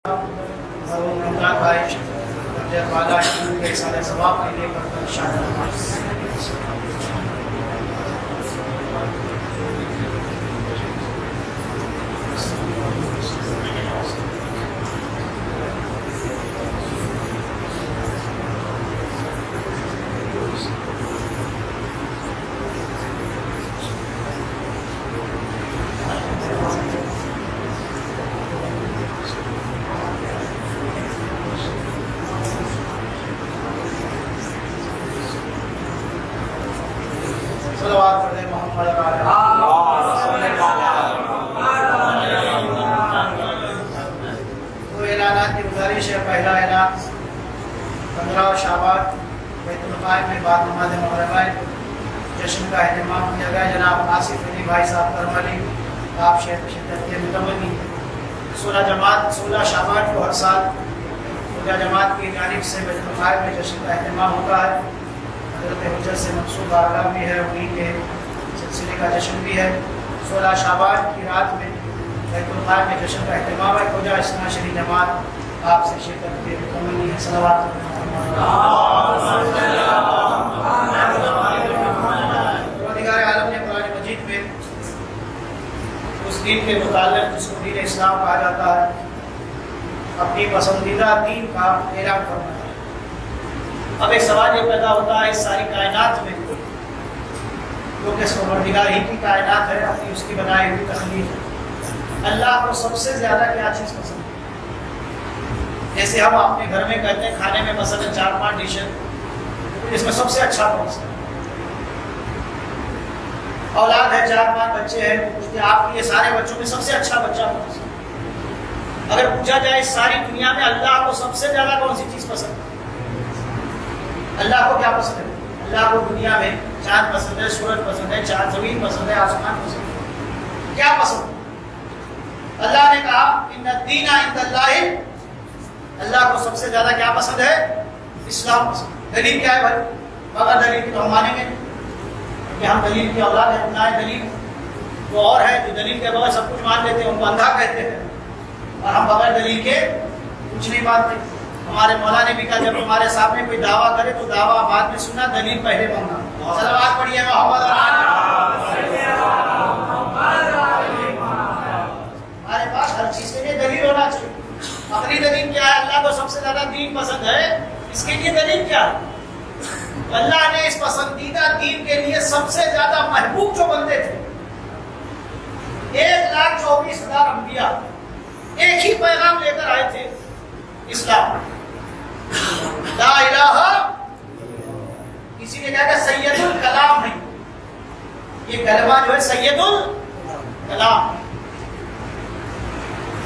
بھائی والا کے سارے ثواب کے لیے کرتا شامل صلوات پڑھیں محمد دو اعلانات کی گزارش ہے۔ پہلا اعلان 15 شعبان بیت الخلاء میں بعد نماز مغربہ جشن کا اہتمام کیا گیا۔ جناب آصف علی بھائی صاحب کرملی آپ شدت کے متمنی 16 شعبان کو ہر سال خواجہ جماعت کی جانب سے بیت الخلاء میں جشن کا اہتمام ہوتا ہے۔ حضرت حجت سے منسوب بارگاہ بھی ہے، انہی کے سلسلے کا جشن بھی ہے۔ 16 شعبان کی رات میں بیت الخلاء میں جشن کا اہتمام ہے۔ خواجہ اثنا شری جماعت آپ سے شرکت کے متمنی ہے۔ صلوات پروردگار عالم نے قرآن مجید میں اس دین کے متعلق جس کو دین اسلام کہا جاتا ہے اپنی پسندیدہ دین کا اعلان فرمایا۔ اب ایک سوال یہ پیدا ہوتا ہے، اس ساری کائنات میں جو کہ پروردگار ہی کی کائنات ہے، اپنی اس کی بنائی ہوئی تخلیق ہے، اللہ کو سب سے زیادہ کیا چیز پسند ہے؟ جیسے ہم اپنے گھر میں کہتے ہیں کھانے میں مثلا 4-5 ڈشیں، اس میں سب سے اچھا کون سا ہے؟ اولاد ہے، 4-5 بچے ہیں، پوچھتے ہیں آپ کے سارے بچوں میں سب سے اچھا بچہ کون سا ہے؟ اگر پوچھا جائے اس ساری دنیا میں اللہ کو سب سے زیادہ کون سی چیز پسند ہے؟ اللہ کو کیا پسند ہے؟ اللہ کو دنیا میں چاند پسند ہے، سورج پسند ہے، چاند زمین پسند ہے، آسمان پسند ہے، کیا پسند ہے؟ اللہ نے کہا ان الدین عند اللہ، اللہ کو سب سے زیادہ کیا پسند ہے؟ اسلام پسند ہے۔ دلیل کیا ہے بھائی؟ بغیر دلیل کی تو ہم مانیں گے کہ ہم دلیل کی اولاد ہیں، نہ دلیل تو اور ہے جو دلیل کے بغیر سب کچھ مان لیتے ہیں، ان کو اندھا کہتے ہیں، اور ہم بغیر دلیل کے کچھ نہیں مانتے۔ ہمارے مولا نے بھی کہا جب تمہارے سامنے کوئی دعویٰ کرے تو دعویٰ بعد میں سننا، دلیل پہلے مانگنا۔ صلوات پڑھیے محمد ہمارے پاس ہر چیز کے لیے دلیل ہونا چاہیے۔ اپنی دلیل کیا ہے؟ اللہ کو سب سے زیادہ دین پسند ہے، اس کے لیے دلیل کیا ہے؟ اللہ نے اس پسندیدہ دین کے لیے سب سے زیادہ محبوب جو بندے تھے 1,24,000 انبیاء ایک ہی پیغام لے کر آئے تھے، اسلام، لا الہ، کسی نے کہا کہ سید الکلام ہے، یہ کلمہ جو ہے سید الکلام،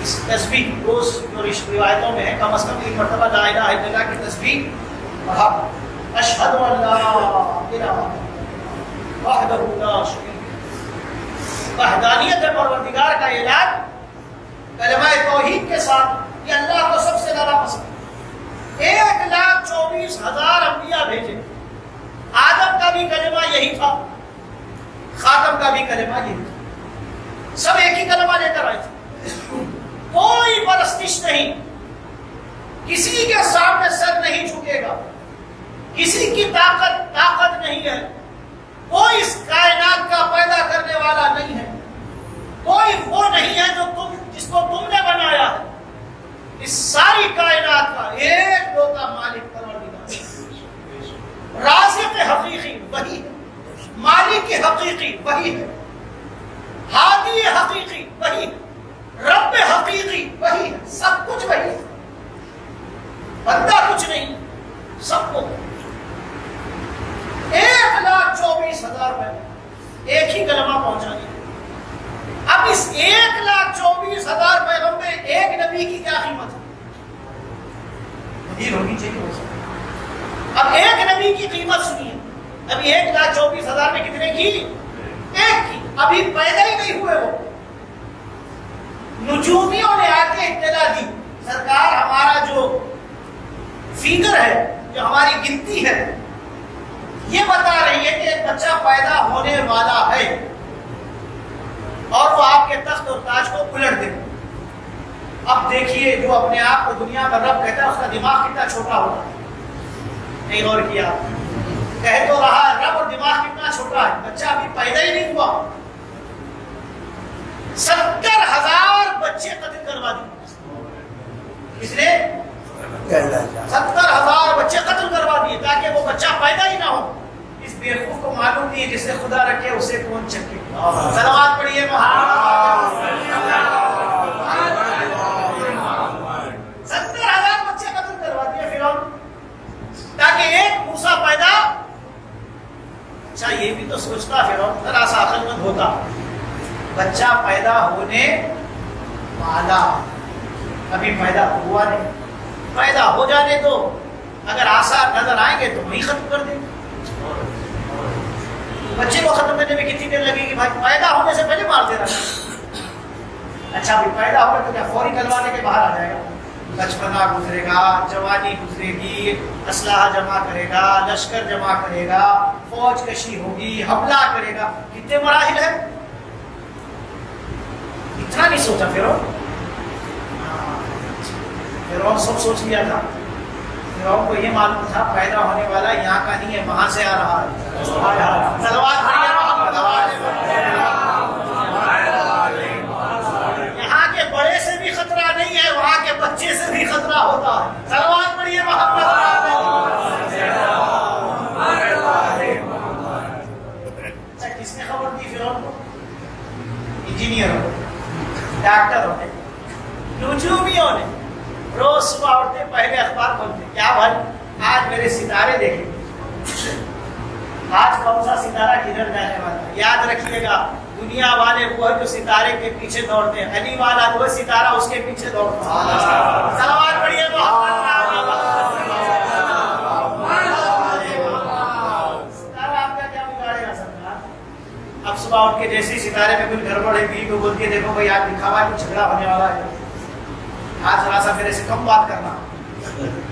اس تسبیح روز جو روایتوں میں ہے کم از کم 3 مرتبہ لا الہ الا اللہ کی تسبیح پڑھا۔ اشہد ان لا الہ وحدہ لا شریک، وحدانیت پروردگار کا اعلان کلمہ توحید کے ساتھ، یہ اللہ کو سب سے زیادہ پسند ہے۔ 1,24,000 انبیاء بھیجے، آدم کا بھی کلمہ یہی تھا، خاتم کا بھی کلمہ یہی تھا، سب ایک ہی کلمہ لے کر آئے تھے۔ کوئی پرستش نہیں، کسی کے سامنے سر نہیں جھکے گا، کسی کی طاقت نہیں ہے، کوئی اس کائنات کا پیدا کرنے والا نہیں ہے، کوئی وہ نہیں ہے جو جس کو تم نے بنایا ہے۔ اس ساری کائنات کا ایک لوتا مالک پروردگار، رازق حقیقی وہی ہے، مالک حقیقی وہی ہے، ہادی حقیقی وہی ہے، رب حقیقی وہی ہے، سب کچھ وہی ہے، بندہ کچھ نہیں، سب کو 1,24,000 میں ایک ہی کلمہ پہنچا دیا۔ اب اس 1,24,000 پیغمبر میں ایک نبی کی کیا قیمت ہے؟ مدیر ہونی چاہیے ہو سکتا۔ اب ایک نبی کی قیمت سنیے، ابھی 1,24,000 میں کتنے کی؟ ایک کی، ابھی پیدا ہی نہیں ہوئے وہ۔ نجومیوں نے آ کے اطلاع دی، سرکار ہمارا جو فیگر ہے، جو ہماری گنتی ہے، یہ بتا رہی ہے کہ ایک بچہ پیدا ہونے والا ہے اور وہ آپ کے تخت اور تاج کو الٹ دے۔ اب دیکھیے جو اپنے آپ کو دنیا کا رب کہتا ہے اس کا دماغ کتنا چھوٹا ہوتا ہے. نہیں غور کیا؟ کہہ تو رہا ہے رب اور دماغ کتنا چھوٹا ہے. بچہ ابھی پیدا ہی نہیں ہوا 70,000 بچے قتل کروا دیے. کس نے 70,000 بچے قتل کروا دیے تاکہ وہ بچہ پیدا ہی نہ ہو. اس بیوقوف کو معلوم نہیں ہے جس نے خدا رکھے اسے کون چکے. صلوات پڑھیے محمد. 70,000 بچے قتل کروا دیے فرعون تاکہ ایک موسیٰ پیدا. اچھا یہ بھی تو سوچتا فرعون ذرا سا عقل مند ہوتا. بچہ پیدا ہونے والا ابھی پیدا ہوا نہیں. پیدا ہو جانے دو اگر آثار نظر آئیں گے تو وہی ختم کر دیں. بچے کو ختم کرنے میں کتنی دیر لگے گی بھائی؟ پیدا ہونے سے پہلے مار دینا. اچھا بھی پیدا ہوگا تو کیا فوری کلوانے کے باہر آ جائے گا؟ بچپنا گزرے گا، جوانی گزرے گی، اسلحہ جمع کرے گا، لشکر جمع کرے گا، فوج کشی ہوگی، حملہ کرے گا. کتنے مراحل ہیں؟ اتنا نہیں سوچا فرعون سب سوچ لیا تھا. فرعون کو یہ معلوم تھا پیدا ہونے والا یہاں کا نہیں ہے وہاں سے آ رہا ہے. صلوات پڑھیے محمد. یہاں کے بڑے سے بھی خطرہ نہیں ہے وہاں کے بچے سے بھی خطرہ ہوتا ہے. صلوات پڑھیے محمد. کس نے خبر دی فرعون کو؟ انجینئر ہو، ڈاکٹر ہوتے، نجومیوں نے. روز صبح اٹھتے پہلے اخبار کھولتے کیا بھائی آج میرے ستارے دیکھیں، آج کون سا ستارہ کدھر جانے والا ہے. یاد رکھیے گا دنیا والے وہ ہے جو ستارے کے پیچھے دوڑتے ہیں. علی والا وہ ستارہ اس کے پیچھے دوڑتا ہے. صلوات پڑھیے محمد. ستارہ آپ کا کیا بگاڑے گا سرکار؟ اب صبح اٹھ کے جیسے ستارے میں کچھ گڑبڑ ہے بیوی کو بولتی ہے دیکھو بھائی آج لکھا ہوا ہے کچھ جھگڑا ہونے والا ہے، آج ذرا سا میرے سے کم بات کرنا.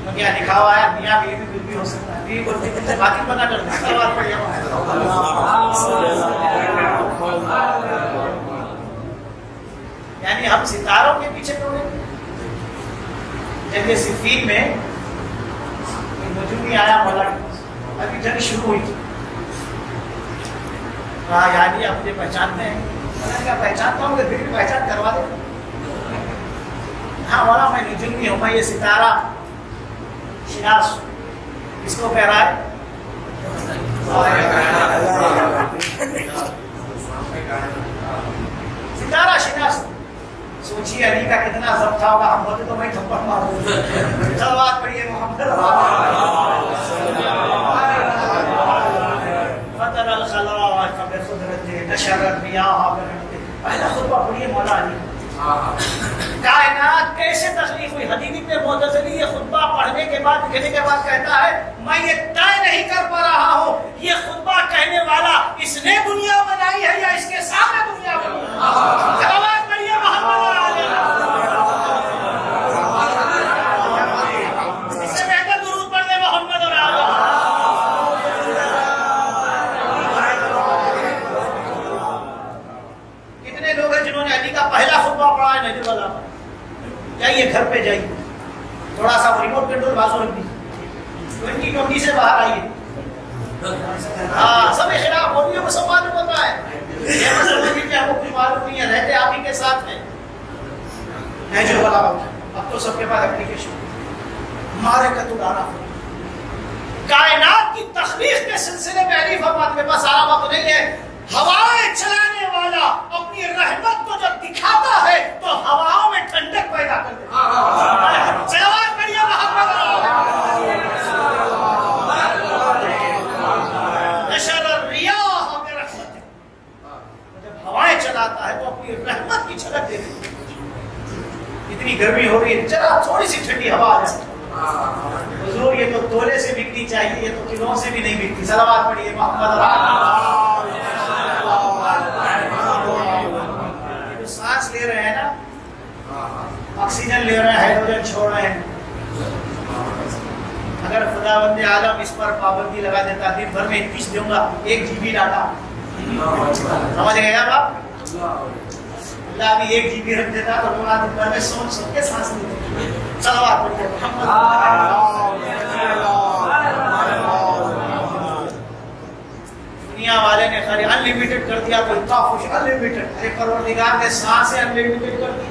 تو کیا لکھا ہوا ہے؟ میاں بیوی کچھ بھی ہو سکتا ہے. بیوی بولتی ہے باقی پتہ کر دیں. صلوات پڑھیے. یعنی ہم ستاروں کے پیچھے دوڑیں. جب یہ صفین میں نجومی آیا مولا ابھی جنگ شروع ہوئی تھی. کہا یعنی آپ مجھے پہچانتے ہیں؟ میں نے کہا پہچانتا ہوں پھر بھی پہچان کروا دیں. ہاں مولا میں نجومی ہوں، میں یہ ستارہ شناس. کس کو کہہ رہا ہے؟ ستارہ شناس. سوچیے علی کا کتنا ضبط ہوگا. ہم ہوتے تو میں تھپڑ مار دوں. صلوات پڑھیے محمد. فتر الخلائق بقدرته نشر الرياح برحمته. پہلا خطبہ پڑھیے مولا علی. کائنات کیسے تخلیق ہوئی؟ حدیث ابن معتزلی یہ خطبہ پڑھنے کے بعد لکھنے کے بعد کہتا ہے میں یہ طے نہیں کر پا رہا ہوں یہ خطبہ کہنے والا اس نے دنیا بنائی ہے یا اس کے سامنے دنیا بنائی ہے. صلوات پڑھیے محمد. اس سے بہتر درود پڑھ دے محمد اور آل. کتنے لوگ ہیں جنہوں نے علی کا پہلا خطبہ پڑھا ہے؟ نجم اللہ. جائیے گھر پہ جائیے تھوڑا سا ریموٹ کنٹرول بازو رکھ دیجیے 2020 سے باہر آئیے. ہاں سب خلاف مولویوں کو سب معلوم ہوتا ہے. یہ مسئلہ کہ ہم کو کچھ معلوم نہیں ہے رہتے آپ ہی کے ساتھ ہیں. نجم اللہ اب تو سب کے پاس اپلیکیشن معرکۃ العرب. کائنات کی تخلیق کے سلسلے میں علی فرماتے کے پاس سارا وقت نہیں ہے. ہوائیں چلانے والا اپنی رحمت کو جب دکھاتا ہے تو ہواؤں میں ٹھنڈک پیدا کر دیتا ہے. صلوات پڑھیے محمد. نشر الریاح برحمته. جب ہوائیں چلاتا ہے تو اپنی رحمت کی جھلک دے دیتا ہے. اتنی گرمی ہو رہی ہے ذرا تھوڑی سی ٹھنڈی ہوا آ جائے. حضور یہ تو تولے سے بکنی چاہیے یہ تو کلوں سے بھی نہیں بکتی. صلوات پڑھیے محمد. سانس لے رہے ہیں نا آکسیجن لے رہے ہیں ہائیڈروجن چھوڑ رہے ہیں. اگر خداوند عالم اس پر پابندی لگا دیتا دن بھر میں 21 دوں گا 1 GB ڈاٹا. سمجھ گئے آپ؟ اللہ بھی 1 GB رکھ دیتا تو لوگ آدمی میں سوچ کے سانس لیتے. صلوات پڑھیے محمد. دنیا والے نے خالی ان لمیٹڈ کر دیا تو اتنا خوش. ان لمیٹڈ. ارے پروردگار نے سانسیں ان لمیٹڈ کر دی,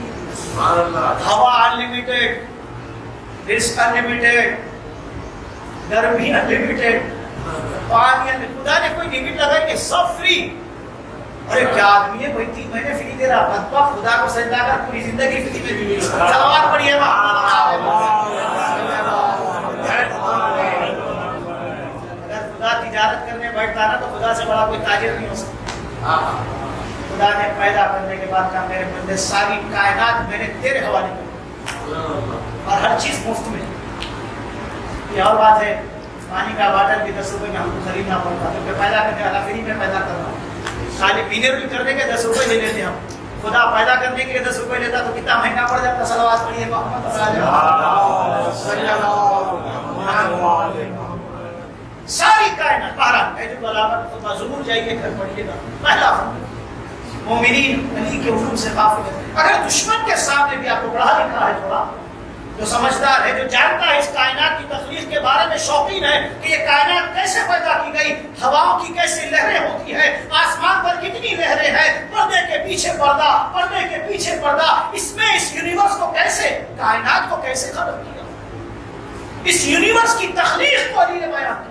ہوا ان لمیٹڈ, رزق ان لمیٹڈ, گرمی ان لمیٹڈ, پانی. خدا نے کوئی لمٹ لگائی کہ سب فری. ارے کیا آدمی ہے بھائی 3 مہینے فری دے رہا, بدبخت خدا کو سجدہ کر پوری زندگی فری میں دی. صلوات پڑھیے اگر خدا تجارت کرنے بیٹھتا نا تو خدا سے بڑا کوئی تاجر نہیں ہو سکتا. خدا نے پیدا کرنے کے بعد کہا میرے بندے ساری کائنات میں نے تیرے حوالے کی اور ہر چیز مفت میں. یہ اور بات ہے, پانی کا باٹل بھی 10 روپے میں ہم کو خریدنا پڑتا, کیونکہ پیدا کرنے والا فری میں پیدا کر رہا. خالی پینے کرنے کے 10 روپے لے لیتے ہم, خدا پیدا کرنے کے لیے 10 روپے لیتا تو کتنا مہنگا پڑ جاتا. صلوات پڑھیے محمد. ساری کائنات بہرحال ہے جو بلاغت خدا ضرور جائیے گھر پڑھیے گا. پہلا مومنین علی کے علوم سے غافل ہے. اگر دشمن کے سامنے بھی آپ کو پڑھا لکھا ہے تھوڑا, جو سمجھدار ہے, جو جانتا ہے اس کائنات کی تخلیق کے بارے میں شوقین ہے کہ یہ کائنات کیسے پیدا کی گئی, ہواؤں کی کیسے لہریں ہوتی ہیں, آسمان پر کتنی لہریں ہیں, پردے کے پیچھے پردہ, پردے کے پیچھے پردہ, اس میں اس یونیورس کو کیسے, کائنات کو کیسے ختم کیا, اس یونیورس کی تخلیق کو علی نے بیان کی.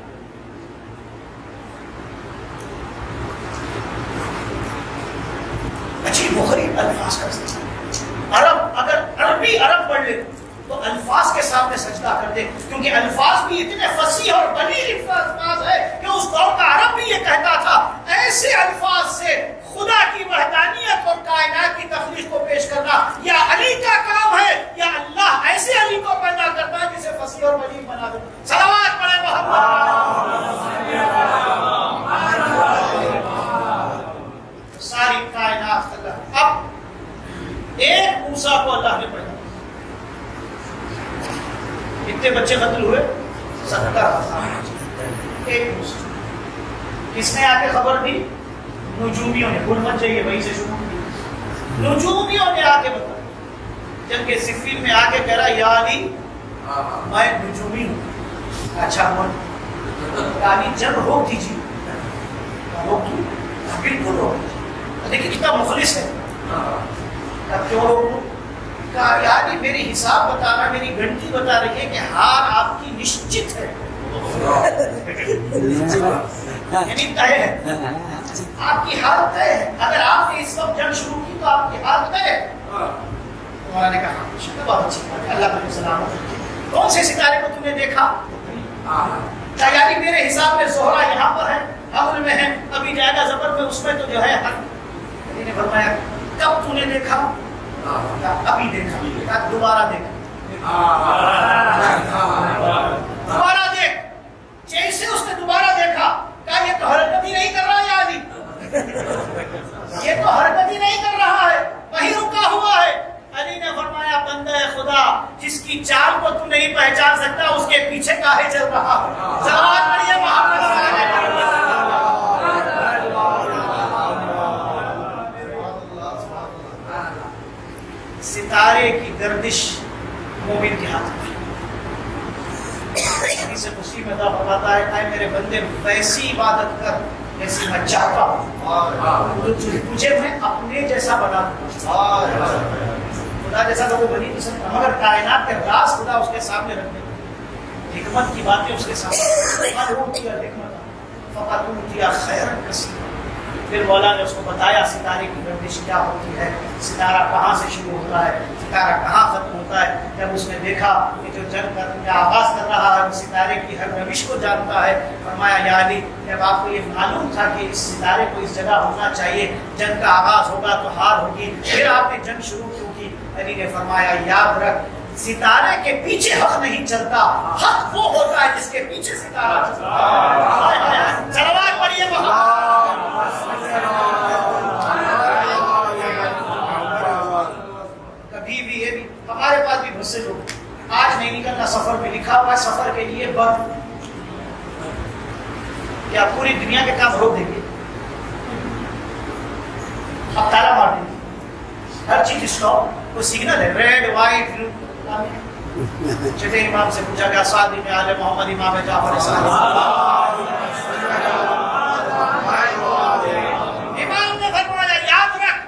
عجیب و غریب الفاظ کا استعمال. عرب اگر عربی عرب پڑھ لے تو الفاظ کے سامنے سجدہ کر دے, کیونکہ الفاظ بھی اتنے فصیح اور بلیغ الفاظ ہے کہ اس دور کا عرب بھی یہ کہتا تھا ایسے الفاظ سے خدا کی وحدانیت اور کائنات کی تخلیق کو پیش کرنا یا علی کا کام ہے یا اللہ ایسے علی کو پیدا کرتا ہے جسے فصیح اور بلیغ بنا دے. صلوات پڑھے ساری کائنات اللہ. اب ایک موسیٰ کو اللہ نے پیدا, کتنے بچے قتل ہوئے, 70,000. ایک موسیٰ کس نے آ کے خبر دی, نجومیوں نے. بھول مت جائیے وہی سے شروع کی, نجومیوں نے آ کے بتایا. جنگ صفین میں آ کے کہہ رہا یا علی میں نجومی ہوں. اچھا علی جب روک دیجیے, روک دوں, بالکل روک دیجیے. دیکھیے کتنا مخلص ہے. اب کیوں روکوں, کہا یعنی میری حساب بتا رہا, میری گھنٹی بتا رہی ہے کہ ہار آپ کی نشچت ہے, یعنی طے ہے, آپ کی ہار طے ہے. اگر آپ نے اس وقت جنگ شروع کی تو آپ کی ہار طے ہے. مولا نے کہا بہت اچھی بات ہے, اللہ تعالی سلامت. کون سے ستارے کو تم نے دیکھا, یعنی میرے حساب میں زہرا یہاں پر ہے, حمل میں ہے, ابھی جائے گا زبر میں, اس میں تو جو ہے. علی نے فرمایا کب تو نے دیکھا, ابھی دیکھا. دوبارہ دیکھا, دوبارہ دیکھ. جیسے اس نے دوبارہ دیکھا کہا یہ تو حرکت ہی نہیں کر رہا ہے علی, یہ تو حرکت ہی نہیں کر رہا ہے, وہیں رکا ہوا ہے. علی نے فرمایا بندہ خدا جس کی چال کو تو نہیں پہچان سکتا اس کے پیچھے کاہے چل رہا. صلوات پڑھیے محمد. ستارے کی گردش مومن کے ہاتھ میں. حدیث قدسی میں اللہ فرماتا ہے اے میرے بندے ویسی عبادت کر جیسی میں چاہتا ہوں, تجھے میں اپنے جیسا بنا دوں. خدا جیسا تو وہ بنی نہیں سکتا, مگر کائنات کے راز خدا اس کے سامنے رکھ دے, حکمت کی باتیں اس کے سامنے. فقط اوتیا خیرا کثیرا. پھر مولا نے اس کو بتایا ستارے کی گردش کیا ہوتی ہے, ستارہ کہاں سے شروع ہوتا ہے, ستارہ کہاں ختم ہوتا ہے. جب اس نے دیکھا کہ جو جنگ کا آغاز کر رہا ہے وہ ستارے کی ہر روش کو جانتا ہے, فرمایا یا علی جب آپ کو یہ معلوم تھا کہ اس ستارے کو اس جگہ ہونا چاہیے, جنگ کا آغاز ہوگا تو ہار ہوگی, پھر آپ نے جنگ شروع کیوں کی. علی نے فرمایا یاد رکھ ستارے کے پیچھے حق نہیں چلتا, حق وہ ہوتا ہے جس کے پیچھے ستارہ چلتا ہے. صلوات پڑھیے کبھی بھی یہ بھی ہمارے پاس بھی بہت سے لوگ آج نہیں نکلنا, سفر میں لکھا ہوا ہے سفر کے لیے بند. کیا پوری دنیا کے کام روک دیں گے, اب تالا مار دیں گے, ہر چیز اسٹاپ کو سگنل ہے، ریڈ وائٹ بلو. چھٹے امام سے پوچھا گیا سعد بن آل محمد امام جعفر صادق، امام نے فرمایا یاد رکھ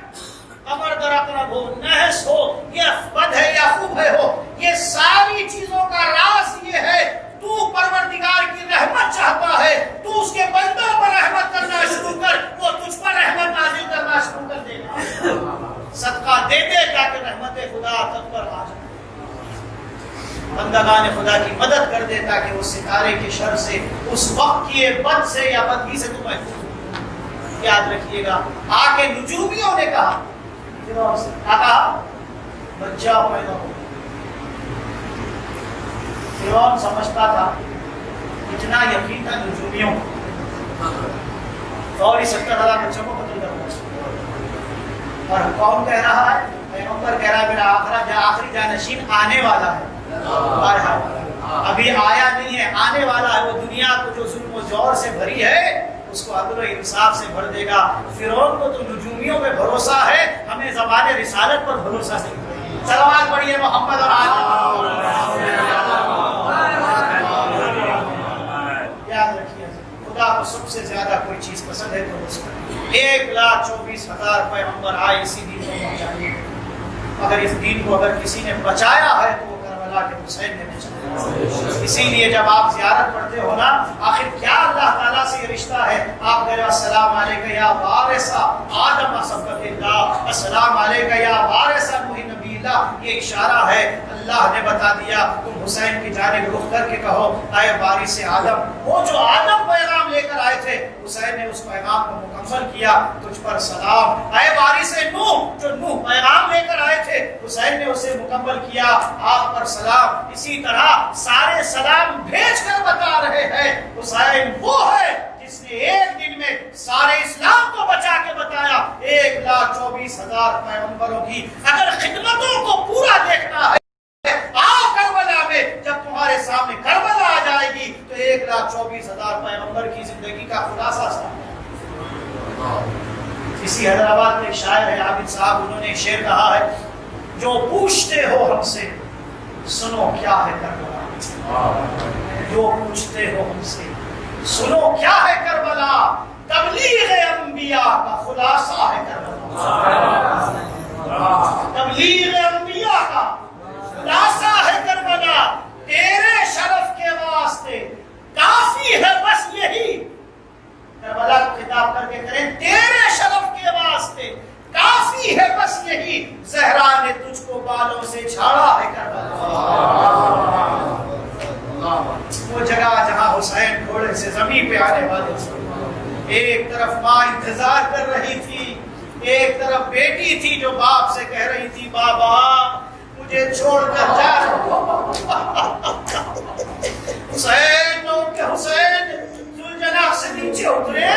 قمر درقرب ہو، نحس ہو، یہ بد ہے یا خوب ہے ہو، یہ ساری چیزوں کا راز یہ ہے تو پروردگار کی رحمت چاہتا ہے، تو اس کے بندوں پر رحمت کرنا شروع کر، وہ تجھ پر رحمت نازل کرنا شروع کر دے گا. صدقہ دے دے تاکہ رحمت خدا تجھ پر آ جائے. بندگان خدا کی مدد کر دے تاکہ وہ ستارے کے شر سے، اس وقت کی بد سے یا بدگی سے تم محفوظ ہو. یاد رکھیے گا آ کے نجومیوں نے کہا، کیا کہا؟ بچہ پیدا ہو. فرعون سمجھتا تھا، اتنا یقین تھا نجومیوں فوری 70,000 بچوں کو قتل کرنا. اور کون کہہ رہا ہے؟ پیغمبر کہہ رہا ہے میرا آخری جانشین آنے والا ہے. ابھی آیا نہیں ہے، آنے والا ہے. وہ دنیا کو جو ظلم و جور سے بھری ہے اس کو عدل و انصاف سے بھر دے گا. فرعون کو تو نجومیوں پہ بھروسہ ہے، ہمیں زبان رسالت پر بھروسہ نہیں. صلوات پڑھیے محمد اور یاد رکھیے خدا کو سب سے زیادہ کوئی چیز پسند ہے تو اس کا 1,24,000 پیغمبر آئے اسی دین کو پہنچانے. اگر اس دین کو اگر کسی نے بچایا ہے تو وہ کربلا کے حسین نے بچایا. اسی لیے جب آپ زیارت پڑھتے ہو نا، آخر کیا اللہ تعالیٰ سے یہ رشتہ ہے؟ آپ کہہ رہے السلام علیکہ یا وارث آدم صفوت اللہ، السلام علیکہ یا وارث نوح نبی اللہ. یہ اشارہ ہے، اللہ نے بتا دیا تم حسین کی جانب رخ کر کے کہو اے وارث آدم. وہ جو آدم پیغام لے کر آئے تھے حسین نے اس پیغام کو مکمل کیا، تجھ پر سلام. اے وارث نوح، جو نوح پیغام لے کر آئے تھے حسین نے اسے مکمل کیا، آپ پر سلام. اسی طرح سارے سلام بھیج کر بتا رہے ہیں حسین وہ ہے جس نے ایک دن میں سارے اسلام کو بچا کے بتایا. 1,24,000 پیغمبروں کی اگر خدمتوں کو پورا دیکھنا ہے، آؤ کربلا میں. جب تمہارے سامنے کربلا آ جائے گی تو 1,24,000 پیغمبر کی زندگی کا خلاصہ سامنے. اسی حیدرآباد میں ایک شاعر ہے عابد صاحب، انہوں نے ایک شعر کہا ہے، جو پوچھتے ہو ہم سے سنو کیا ہے کربلا. جو پوچھتے ہو ہم سے سنو کیا ہے کربلا، تبلیغ انبیاء کا خلاصہ ہے کربلا. تبلیغ انبیاء کا خلاصہ ہے کربلا. تیرے شرف کے واسطے کافی ہے بس یہی. کربلا کو خطاب کر کے کریں، تیرے شرف کے واسطے کافی ہے بس یہی. زہرا نے تجھ کو بالوں سے جھاڑا ہے کربلا. وہ جگہ جہاں حسین گھوڑے سے زمین پہ آنے والے تھے. ایک طرف ماں انتظار کر رہی تھی، ایک طرف بیٹی تھی جو باپ سے کہہ رہی تھی بابا مجھے چھوڑ کر جا. حسین حسین ذوالجناح سے نیچے اترے،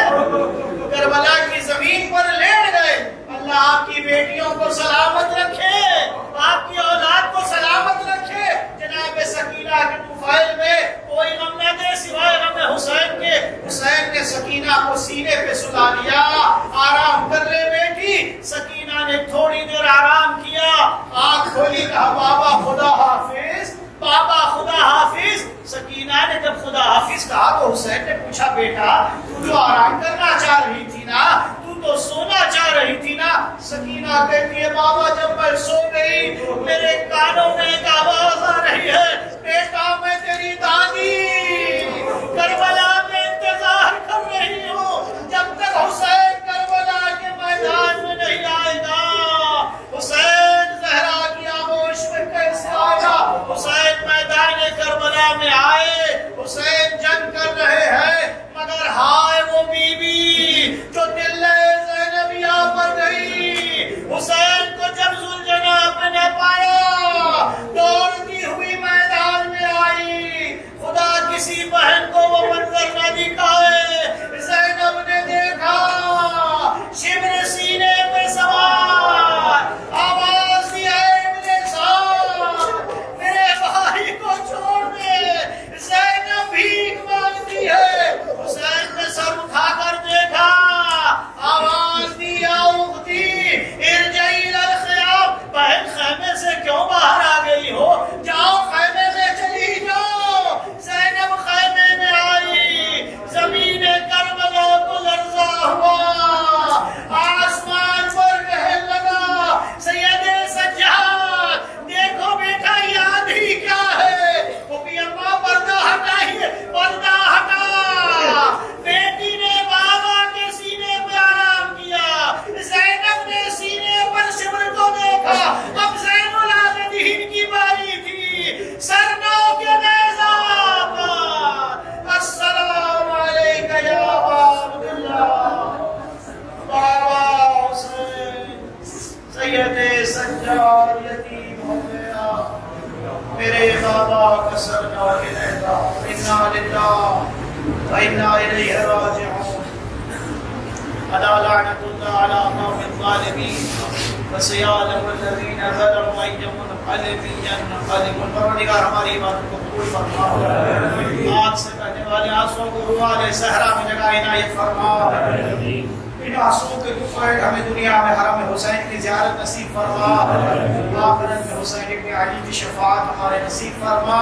کربلا کی زمین پر لیٹ گئے. اللہ آپ کی بیٹیوں کو سلامت رکھے، آپ کی اولاد کو سلامت رکھے. جناب سکینہ کے طفیل میں کوئی غم نہ دے سوائے غم حسین کے. حسین نے سکینہ کو سینے پہ سلا لیا، آرام کر لے بیٹی. سکینہ نے تھوڑی دیر آرام کیا، آنکھ کھولی، کہا بابا خدا حافظ، بابا خدا حافظ. سکینہ نے جب خدا حافظ کہا تو حسین نے پوچھا بیٹا تو جو آرام کرنا چاہ رہی تھی نا، تو سونا چاہ رہی تھی نا. سکینہ کہتی ہے بابا جب میں سو گئی میرے کانوں میں ایک آواز آ رہی ہے، بیٹا میں تیری دادی کربلا میں انتظار کر رہی ہوں جب تک حسین کربلا کے میدان میں نہیں آئے گا. حسین زہرا کی آغوش میں کیسے آئے گا؟ حسین میدان کربلا میں آئے، حسین جنگ کر رہے ہیں، مگر ہائے وہ بی بی جو دل زینبیہ پر گئی. حسین کو جب ذوالجناح نے پایا دوڑتی ہوئی میدان میں آئی. خدا کسی بہن کو وہ منظر نہ دکھائے. زینب نے دیکھا شبر سینے پہ سوار، آواز دی ہے میرے ساتھ میرے بھائی کو چھوڑ دے. كسرنا وإلينا إنا لله وإنا إليه راجعون. ألا لعنة الله على قوم الظالمين وسيعلم الذين ظلموا أي منقلب ينقلبون. پروردگار ہماری عبادت کو قبول فرما. آگ سے بہنے والے آنسوؤں کو روالے صحرا میں جگہ عنایت فرما. ان آنسوؤں کے ٹکڑے ہمیں دنیا میں حرم حسین کی زیارت نصیب فرما. آخرت میں حسین ابن علی کی شفاعت ہمارے نصیب فرما.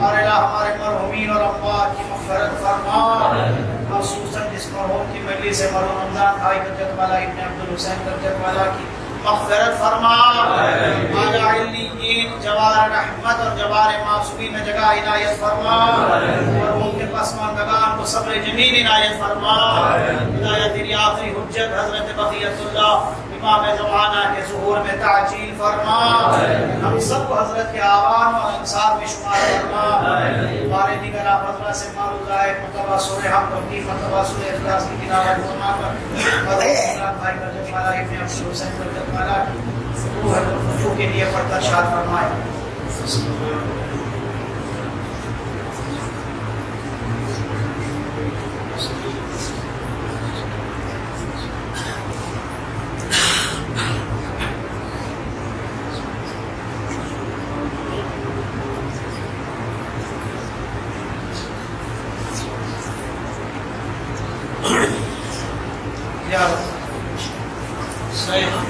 اور الہ ہمارے مرحومین اور اموات کی مغفرت فرما. خصوصاً جس مرحوم کی مجلس سے مرحوم رمضان بھائی کجت والا ابن عبدالحسین کجت والا کی مغفرت فرما. اعلیٰ علیین جوار رحمت اور جوار معصومین میں جگہ عنایت فرما. اور ان کے پسماندگان کو صبر جمیل عنایت فرما. ہدایت تیری آخری حجت حضرت بقیت اللہ امام زمانہ کے ظہور میں تعجیل فرما. ہم سب کو حضرت کے آوان اور انصار میں شمار فرما. ہمارے دیگر آپ حضرت سے معروض آئے مرتبہ سورہ حمد کی مرتبہ سورہ اخلاص کی تلاوت فرما کر حضرت بھائی کا جمالہ ابن عبدالحسین کا جمالہ روح الفتوح کے لیے پڑھتا شاد فرمائے. یا صحیح